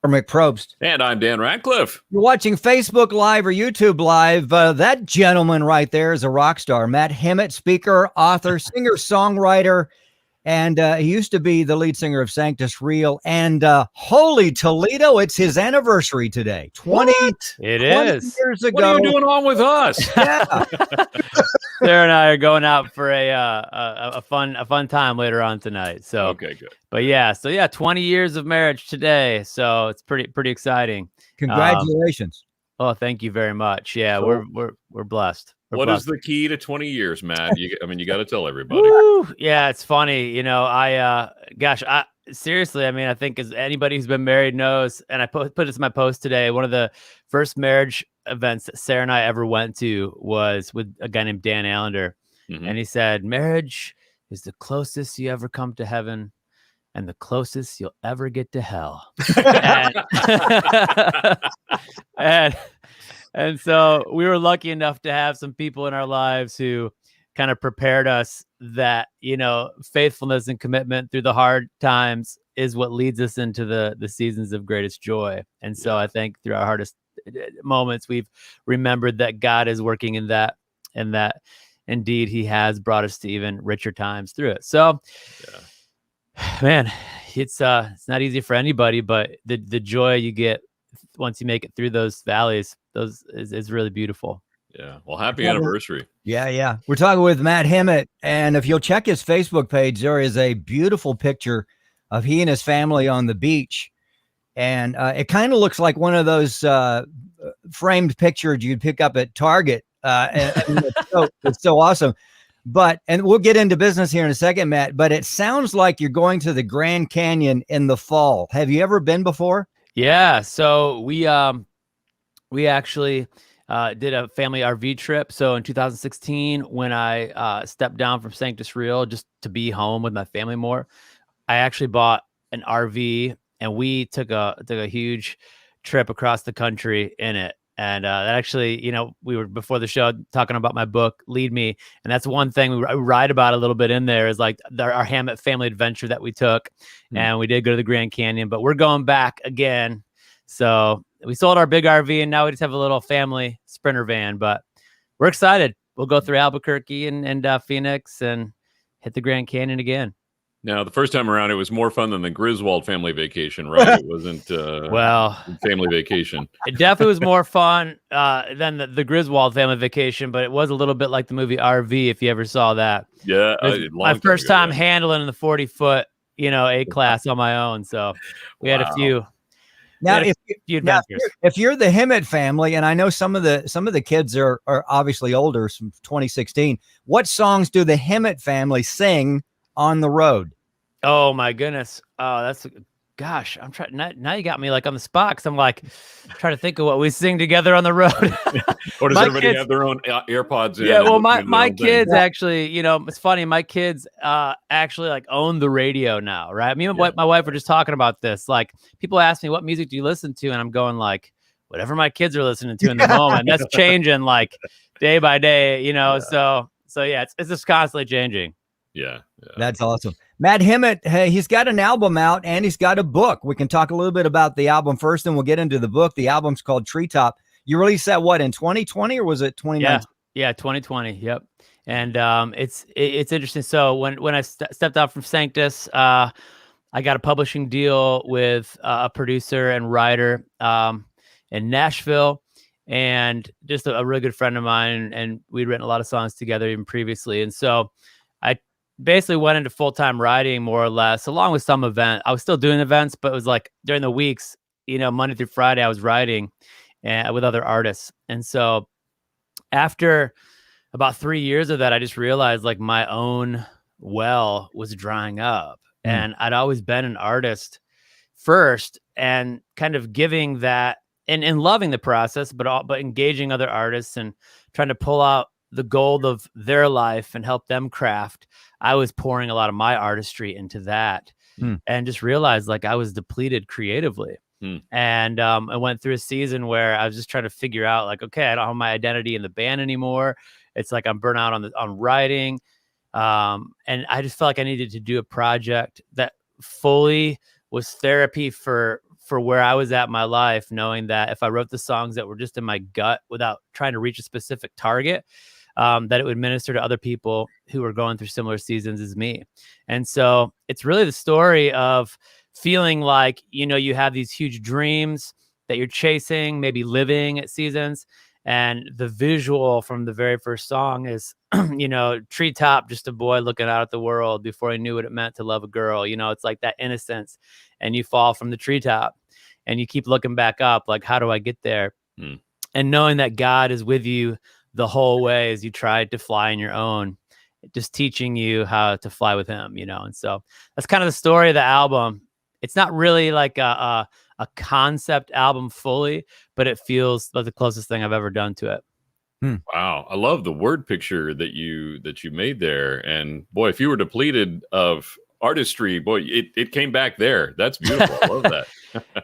McProbst. And I'm Dan Ratcliffe. You're watching Facebook Live or YouTube Live. That gentleman right there is a rock star. Matt Hammitt, speaker, author, singer, songwriter. And he used to be the lead singer of Sanctus Real. And holy Toledo, it's his anniversary today. 20 years ago. What are you doing on with us? Yeah. Sarah and I are going out for a fun time later on tonight. So okay, good. But yeah, 20 years of marriage today. So it's pretty exciting. Congratulations. Thank you very much. Yeah, So, we're blessed. What is the key to 20 years, Matt? You got to tell everybody. Woo! Yeah, it's funny. Seriously, I think as anybody who's been married knows, and I put this in my post today, one of the first marriage events that Sarah and I ever went to was with a guy named Dan Allender. Mm-hmm. And he said, marriage is the closest you ever come to heaven and the closest you'll ever get to hell. And so we were lucky enough to have some people in our lives who kind of prepared us that, faithfulness and commitment through the hard times is what leads us into the seasons of greatest joy. And so I think through our hardest moments, we've remembered that God is working in that, and that indeed he has brought us to even richer times through it. So, man, it's not easy for anybody, but the joy you get once you make it through those valleys, is really beautiful. Yeah. Well, happy anniversary. Yeah. We're talking with Matt Hammitt. And if you'll check his Facebook page, there is a beautiful picture of he and his family on the beach. And it kind of looks like one of those framed pictures you'd pick up at Target. And it's so awesome. And we'll get into business here in a second, Matt, but it sounds like you're going to the Grand Canyon in the fall. Have you ever been before? Yeah. So we actually did a family RV trip. So in 2016, when I stepped down from Sanctus Real just to be home with my family more, I actually bought an RV and we took a huge trip across the country in it. And that actually, we were before the show talking about my book, Lead Me. And that's one thing we write about a little bit in there is like our Hammitt family adventure that we took. And we did go to the Grand Canyon, but we're going back again. So we sold our big RV and now we just have a little family Sprinter van, but we're excited. We'll go through Albuquerque and Phoenix and hit the Grand Canyon again. Now, the first time around, it was more fun than the Griswold family vacation, right? It wasn't family vacation. It definitely was more fun than the Griswold family vacation, but it was a little bit like the movie RV, if you ever saw that. Yeah. My first time handling the 40-foot, A-class on my own. So we had a few. Now, if you're the Hammitt family, and I know some of the kids are obviously older, from 2016, what songs do the Hammitt family sing on the road? Oh my goodness. Gosh, I'm trying now. You got me like on the spot because I'm like trying to think of what we sing together on the road. Or does everybody have their own AirPods in? Yeah, well, my kids actually, it's funny. My kids actually like own the radio now, right? Me and my wife were just talking about this. Like, people ask me, what music do you listen to? And I'm going like, whatever my kids are listening to in the moment. That's changing like day by day, So yeah, it's just constantly changing. Yeah. That's awesome. Matt Hammitt, he's got an album out and he's got a book. We can talk a little bit about the album first, and we'll get into the book. The album's called Treetop. You released that in 2020 or was it 2019? Yeah, 2020. Yep. And it's interesting. So when I stepped out from Sanctus, I got a publishing deal with a producer and writer in Nashville, and just a really good friend of mine. And we'd written a lot of songs together even previously. And so I basically went into full-time writing more or less, along with some event. I was still doing events, but it was like during the weeks, Monday through Friday, I was writing with other artists. And so after about 3 years of that, I just realized like my own well was drying up. And I'd always been an artist first and kind of giving that and loving the process, but engaging other artists and trying to pull out the gold of their life and help them craft. I was pouring a lot of my artistry into that and just realized like I was depleted creatively. And I went through a season where I was just trying to figure out like, okay, I don't have my identity in the band anymore. It's like I'm burnt out on writing. And I just felt like I needed to do a project that fully was therapy for for where I was at in my life, knowing that if I wrote the songs that were just in my gut without trying to reach a specific target, that it would minister to other people who were going through similar seasons as me. And so it's really the story of feeling like, you have these huge dreams that you're chasing, maybe living at seasons. And the visual from the very first song is, treetop, just a boy looking out at the world before he knew what it meant to love a girl. It's like that innocence, and you fall from the treetop and you keep looking back up, like, how do I get there? And knowing that God is with you the whole way as you tried to fly on your own, just teaching you how to fly with him, And so that's kind of the story of the album. It's not really like a concept album fully, but it feels like the closest thing I've ever done to it. Wow. I love the word picture that you made there. And boy, if you were depleted of artistry, boy, it came back there. That's beautiful. I love that.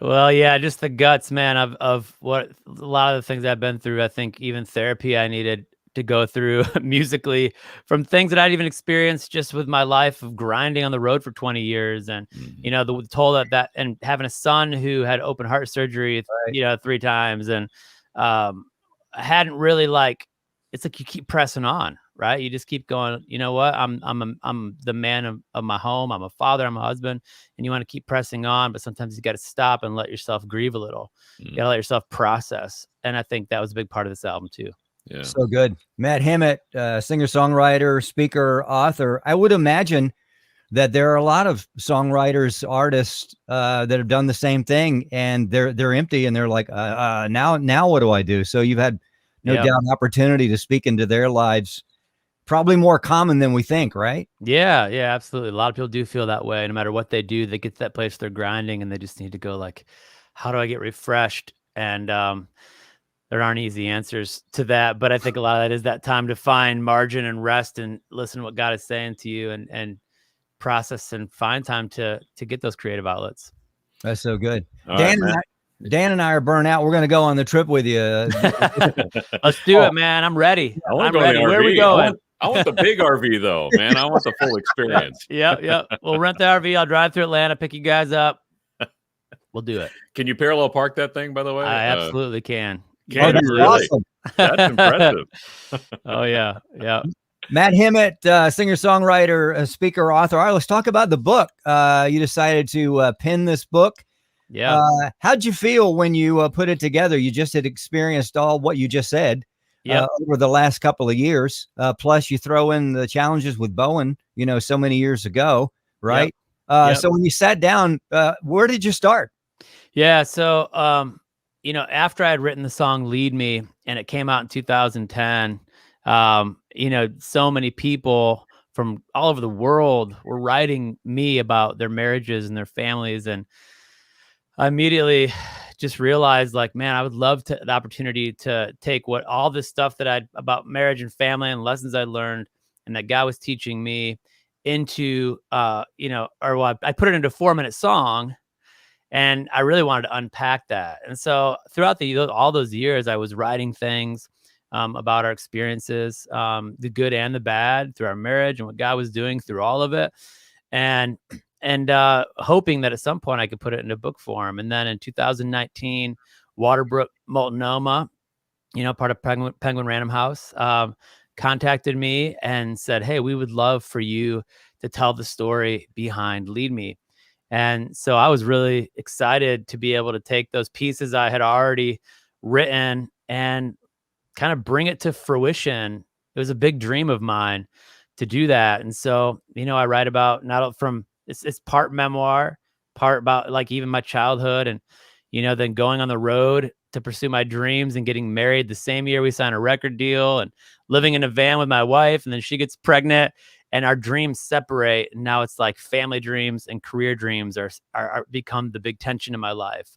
Well, yeah, just the guts, man, of what a lot of the things I've been through. I think even therapy I needed to go through musically, from things that I'd even experienced just with my life of grinding on the road for 20 years. And, the toll that and having a son who had open heart surgery, 3 times. And I hadn't really it's like you keep pressing on, right? You just keep going, you know what? I'm the man of my home. I'm a father, I'm a husband, and you want to keep pressing on, but sometimes you got to stop and let yourself grieve a little. You got to let yourself process. And I think that was a big part of this album too. Yeah. So good. Matt Hammitt, singer-songwriter, speaker, author. I would imagine that there are a lot of songwriters, artists that have done the same thing, and they're empty, and they're like, now what do I do? So you've had no doubt an opportunity to speak into their lives. Probably more common than we think, right? Yeah, absolutely. A lot of people do feel that way. No matter what they do, they get to that place they're grinding, and they just need to go like, how do I get refreshed? And there aren't easy answers to that, but I think a lot of that is that time to find margin and rest and listen to what God is saying to you, and process and find time to get those creative outlets. That's so good. Dan and I are burnt out. We're going to go on the trip with you. Let's do it, man. I'm ready. I'm ready. Where are we going? I want the big RV though, man. I want the full experience. Yeah. We'll rent the RV. I'll drive through Atlanta, pick you guys up. We'll do it. Can you parallel park that thing, by the way? I absolutely can. Can you really? Awesome. That's impressive. Oh yeah. Matt Hammitt, singer-songwriter, speaker, author. All right, let's talk about the book. You decided to pen this book. Yeah. How'd you feel when you put it together? You just had experienced all what you just said over the last couple of years. Plus, you throw in the challenges with Bowen, so many years ago, right? So when you sat down, where did you start? Yeah. So, after I had written the song Lead Me, and it came out in 2010, so many people from all over the world were writing me about their marriages and their families. And I immediately just realized, like, man, I would love the opportunity to take all this stuff that about marriage and family and lessons I learned and that God was teaching me into, I put it into a 4-minute song, and I really wanted to unpack that. And so throughout all those years, I was writing things about our experiences, the good and the bad, through our marriage and what God was doing through all of it. And hoping that at some point I could put it into book form. And then in 2019, Waterbrook Multnomah, part of Penguin Random House, contacted me and said, hey, we would love for you to tell the story behind Lead Me. And so I was really excited to be able to take those pieces I had already written and kind of bring it to fruition. It was a big dream of mine to do that. And so, I write about it's part memoir, part about like even my childhood, and, then going on the road to pursue my dreams and getting married the same year we signed a record deal, and living in a van with my wife. And then she gets pregnant and our dreams separate. And now it's like family dreams and career dreams are become the big tension in my life.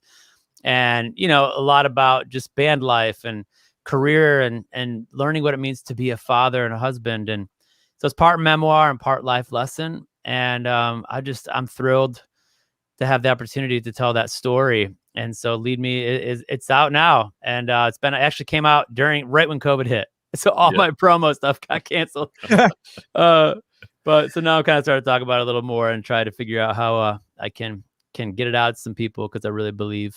And, a lot about just band life and career and learning what it means to be a father and a husband. And so it's part memoir and part life lesson. And I'm thrilled to have the opportunity to tell that story. And so Lead Me it's out now. And it actually came out right when COVID hit. So all my promo stuff got canceled. But so now I'm kind of starting to talk about it a little more and try to figure out how I can can get it out to some people, because I really believe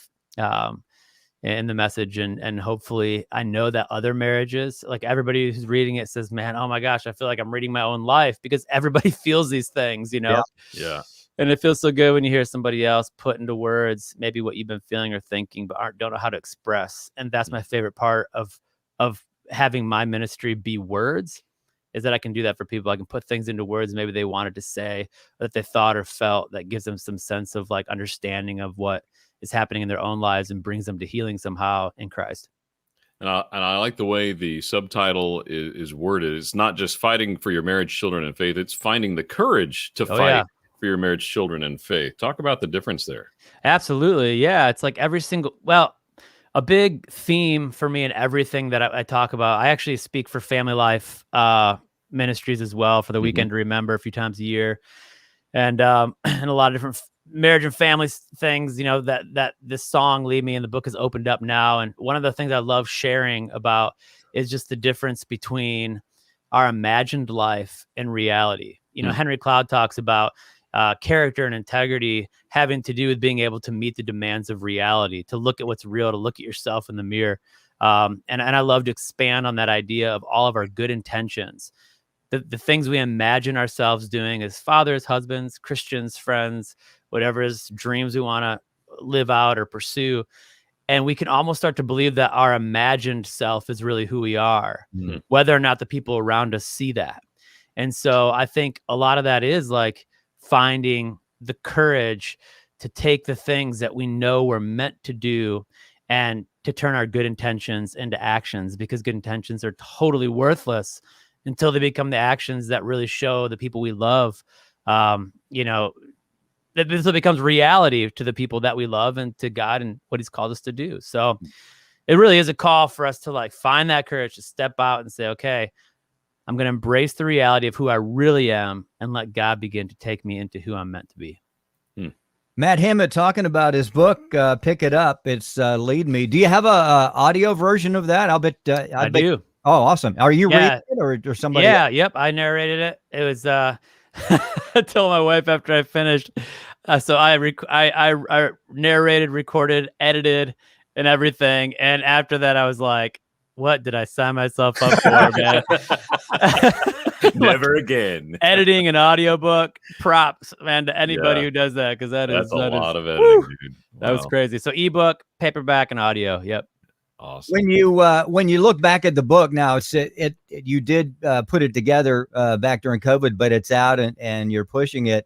in the message, and hopefully I know that other marriages, like everybody who's reading it says, man, oh my gosh, I feel like I'm reading my own life, because everybody feels these things, Yeah. And it feels so good when you hear somebody else put into words maybe what you've been feeling or thinking, but don't know how to express. And that's my favorite part of having my ministry be words, is that I can do that for people. I can put things into words maybe they wanted to say, or that they thought or felt, that gives them some sense of like understanding of what is happening in their own lives and brings them to healing somehow in Christ. And I like the way the subtitle is worded. It's not just fighting for your marriage, children, and faith. It's finding the courage to fight for your marriage, children, and faith. Talk about the difference there. Absolutely. Yeah. It's like a big theme for me in everything that I talk about. I actually speak for Family Life Ministries as well, for the Weekend to Remember a few times a year. And and a lot of different marriage and family things, that this song Lead Me in the book has opened up now. And one of the things I love sharing about is just the difference between our imagined life and reality. Henry Cloud talks about character and integrity having to do with being able to meet the demands of reality, to look at what's real, to look at yourself in the mirror. And I love to expand on that idea of all of our good intentions, the things we imagine ourselves doing as fathers, husbands, Christians, friends, whatever is dreams we want to live out or pursue. And we can almost start to believe that our imagined self is really who we are, whether or not the people around us see that. And so I think a lot of that is like finding the courage to take the things that we know we're meant to do and to turn our good intentions into actions, because good intentions are totally worthless until they become the actions that really show the people we love, that this becomes reality to the people that we love and to God and what he's called us to do. So it really is a call for us to like find that courage to step out and say, okay, I'm going to embrace the reality of who I really am and let God begin to take me into who I'm meant to be. Matt Hammitt talking about his book, Pick It Up. It's Lead Me. Do you have a audio version of that? I do. Oh, awesome. Are you reading it or somebody else? Yep. I narrated it. It was, I told my wife after I finished. So I narrated, recorded, edited, and everything. And after that, I was like, what did I sign myself up for, man? Never again. Editing an audiobook, props, man, to anybody who does that, because that's a lot of editing, dude. Wow. That was crazy. So ebook, paperback, and audio. Yep. Awesome. When you look back at the book now, you did put it together back during COVID, but it's out and you're pushing it.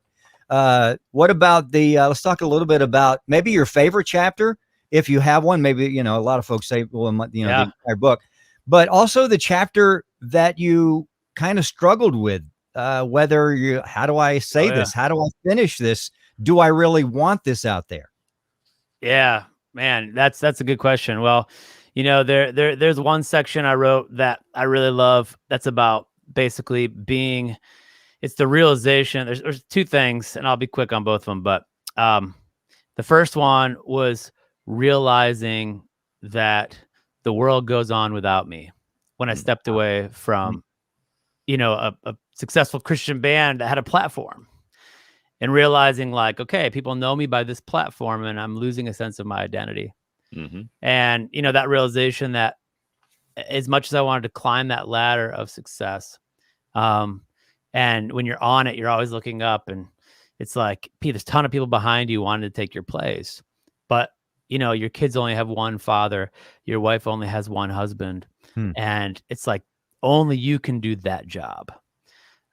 What about let's talk a little bit about maybe your favorite chapter, if you have one. Maybe, a lot of folks say, well, the entire book, but also the chapter that you kind of struggled with, how do I say this? How do I finish this? Do I really want this out there? Yeah, man, that's a good question. Well, there's one section I wrote that I really love. That's about basically it's the realization. There's two things, and I'll be quick on both of them. But the first one was realizing that the world goes on without me. When I stepped away from, a successful Christian band that had a platform, and realizing like, okay, people know me by this platform, and I'm losing a sense of my identity. And, that realization that as much as I wanted to climb that ladder of success, and when you're on it, you're always looking up, and it's like, there's a ton of people behind you wanting to take your place. But, your kids only have one father, your wife only has one husband. And it's like, only you can do that job.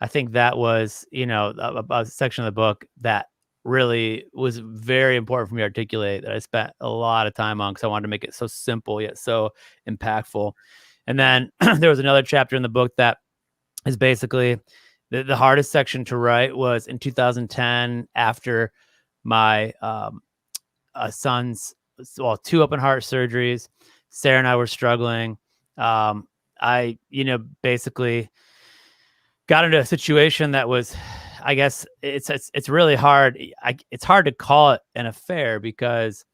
I think that was, a section of the book that really was very important for me to articulate, that I spent a lot of time on, because I wanted to make it so simple yet so impactful. And then there was another chapter in the book that is basically the hardest section to write. Was in 2010, after my son's two open heart surgeries. Sarah and I were struggling. I basically got into a situation that was, I guess it's really hard. It's hard to call it an affair, because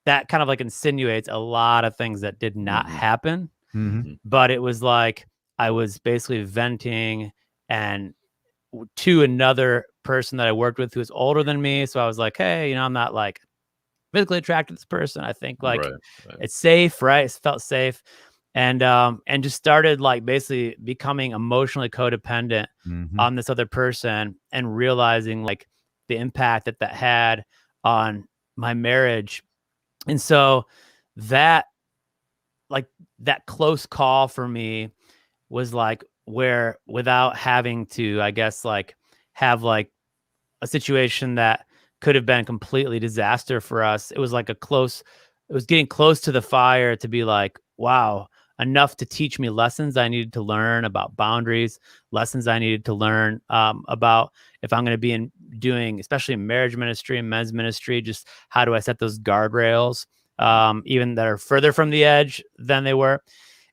that kind of like insinuates a lot of things that did not happen. But it was like, I was basically venting and to another person that I worked with who was older than me. So I was like, hey, I'm not like physically attracted to this person. I think like it's safe, right? It felt safe. And just started like basically becoming emotionally codependent on this other person and realizing like the impact that had on my marriage. And so that close call for me was like where, without having to, I guess, like have like a situation that could have been completely disaster for us. It was like it was getting close to the fire to be like, wow, enough to teach me lessons I needed to learn about boundaries, lessons I needed to learn about if I'm going to be doing, especially in marriage ministry and men's ministry, just how do I set those guardrails, even that are further from the edge than they were.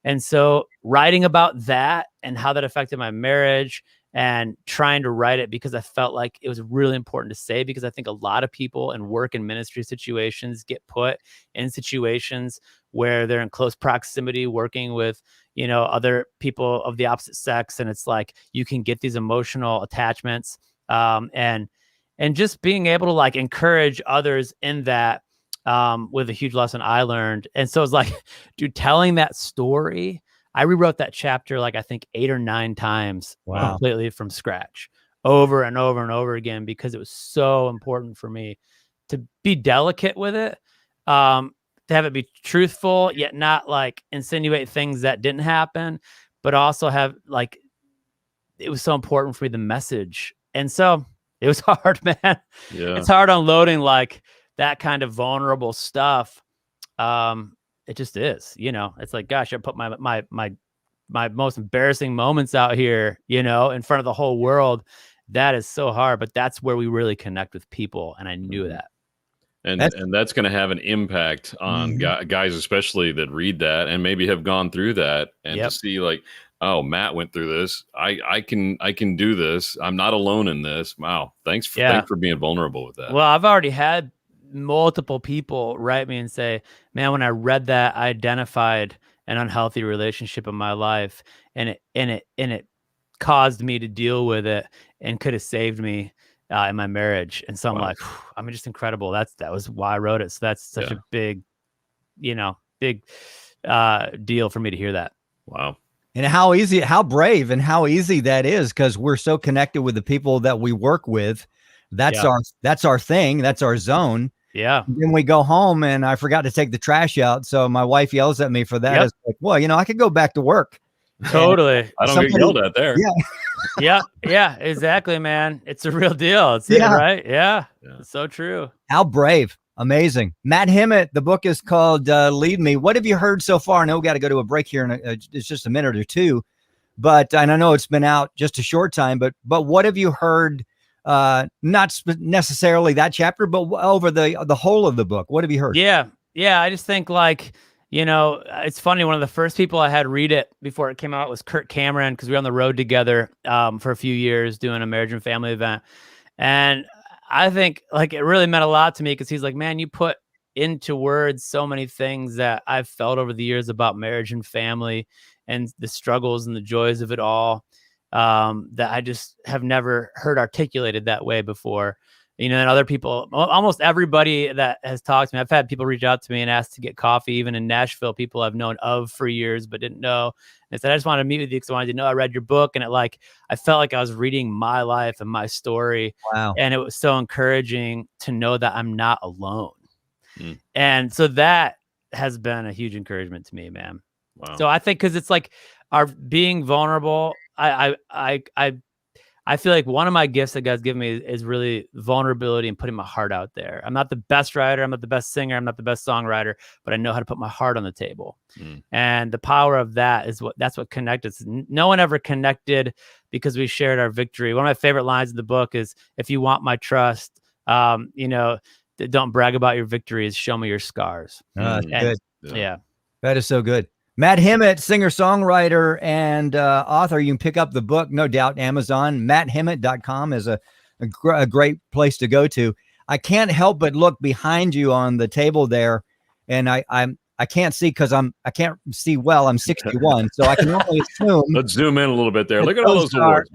And so writing about that and how that affected my marriage and trying to write it because I felt like it was really important to say, because I think a lot of people in work and ministry situations get put in situations where they're in close proximity working with, other people of the opposite sex. And it's like, you can get these emotional attachments, and just being able to like encourage others in that, with a huge lesson I learned. And so it's like, dude, telling that story, I rewrote that chapter, like I think 8 or 9 times, completely from scratch, over and over and over again, because it was so important for me to be delicate with it, to have it be truthful, yet not like insinuate things that didn't happen, but also have like, it was so important for me, the message. And so it was hard, man. Yeah. It's hard unloading like that kind of vulnerable stuff. It just is, it's like, gosh, I put my most embarrassing moments out here, in front of the whole world. That is so hard, but that's where we really connect with people. And I knew that. And that's going to have an impact on guys, especially that read that and maybe have gone through that, and to see like, oh, Matt went through this. I can do this. I'm not alone in this. Wow. Thanks for being vulnerable with that. Well, I've already had multiple people write me and say, man, when I read that, I identified an unhealthy relationship in my life, and it caused me to deal with it and could have saved me in my marriage. And so I'm like, I mean, just incredible. That was why I wrote it. So that's such a big deal for me to hear that. Wow. And how brave and how easy that is, because we're so connected with the people that we work with. That's our thing. That's our zone. Yeah. And then we go home and I forgot to take the trash out. So my wife yells at me for that. It's like, well, I could go back to work. Totally. I don't get yelled at there. Yeah. Yeah, exactly, man. It's a real deal. It's it, right? Yeah. It's so true. How brave. Amazing. Matt Hammitt, the book is called Lead Me. What have you heard so far? I know we got to go to a break here in it's just a minute or two, and I know it's been out just a short time, but what have you heard? Not necessarily that chapter, but over the whole of the book. What have you heard? Yeah. I just think like, it's funny. One of the first people I had read it before it came out was Kirk Cameron, because we were on the road together for a few years doing a marriage and family event. And I think like it really meant a lot to me, because he's like, man, you put into words so many things that I've felt over the years about marriage and family and the struggles and the joys of it all, that I just have never heard articulated that way before. And other people, almost everybody that has talked to me, I've had people reach out to me and ask to get coffee, even in Nashville, people I've known of for years, but didn't know. And said, I just wanted to meet with you because I wanted to know I read your book. And I felt like I was reading my life and my story. Wow. And it was so encouraging to know that I'm not alone. And so that has been a huge encouragement to me, man. Wow. So I think, cause it's like our being vulnerable. I feel like one of my gifts that God's given me is really vulnerability and putting my heart out there. I'm not the best writer. I'm not the best singer. I'm not the best songwriter, but I know how to put my heart on the table. And the power of that is that's what connected us. No one ever connected because we shared our victory. One of my favorite lines in the book is, if you want my trust, don't brag about your victories, show me your scars. Good. Yeah. That is so good. Matt Hammitt, singer-songwriter and author. You can pick up the book, no doubt, Amazon. MattHammitt.com is a great place to go to. I can't help but look behind you on the table there, and I can't see because I can't see well. I'm 61, so I can only assume. Let's zoom in a little bit there. Look at all those awards.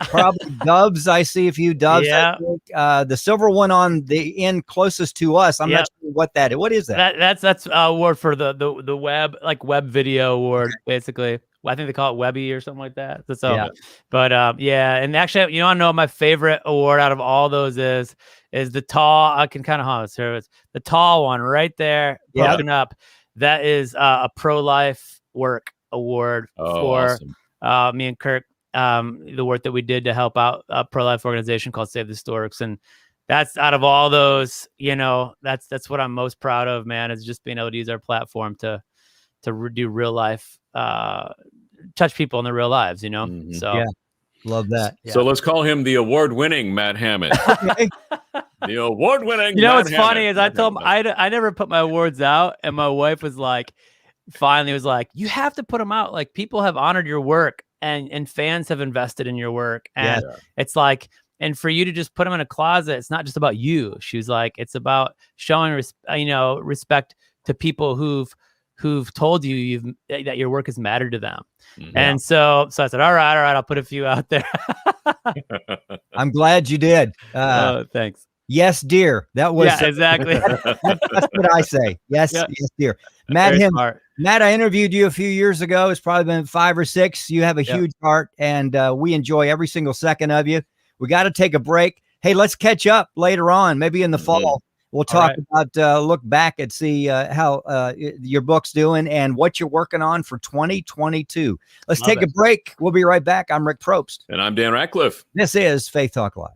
Probably Dubs. I see a few Dubs. Yeah. I think. The silver one on the end closest to us. I'm not sure what that is. What is that? That's award for the web, like web video award, basically. I think they call it Webby or something like that. So, Yeah. But and actually, I know what my favorite award out of all those is the tall. I can kind of it's the tall one right there, broken up. That is a pro-life work award for awesome. Me and Kirk. The work that we did to help out a pro-life organization called Save the Storks, and that's out of all those, that's what I'm most proud of, man, is just being able to use our platform to do real life, touch people in their real lives, Mm-hmm. So yeah, love that. So let's call him the award-winning Matt Hammitt. The award-winning. What's funny is I told him I never put my awards out, and my wife was like, finally was like, you have to put them out. Like, people have honored your work, and fans have invested in your work, and it's like, and for you to just put them in a closet, it's not just about you. She was like, it's about showing respect to people who've told you that your work has mattered to them. Mm-hmm. And so I said, all right, I'll put a few out there. I'm glad you did. Thanks. Yes, dear. That was exactly. That's what I say. Yes, yes, dear. Matt Hammitt. Matt, I interviewed you a few years ago. It's probably been 5 or 6. You have a huge heart, and we enjoy every single second of you. We got to take a break. Hey, let's catch up later on, maybe in the fall. We'll talk about look back and see how your book's doing and what you're working on for 2022. Let's take a break. We'll be right back. I'm Rick Probst. And I'm Dan Ratcliffe. This is Faith Talk Live.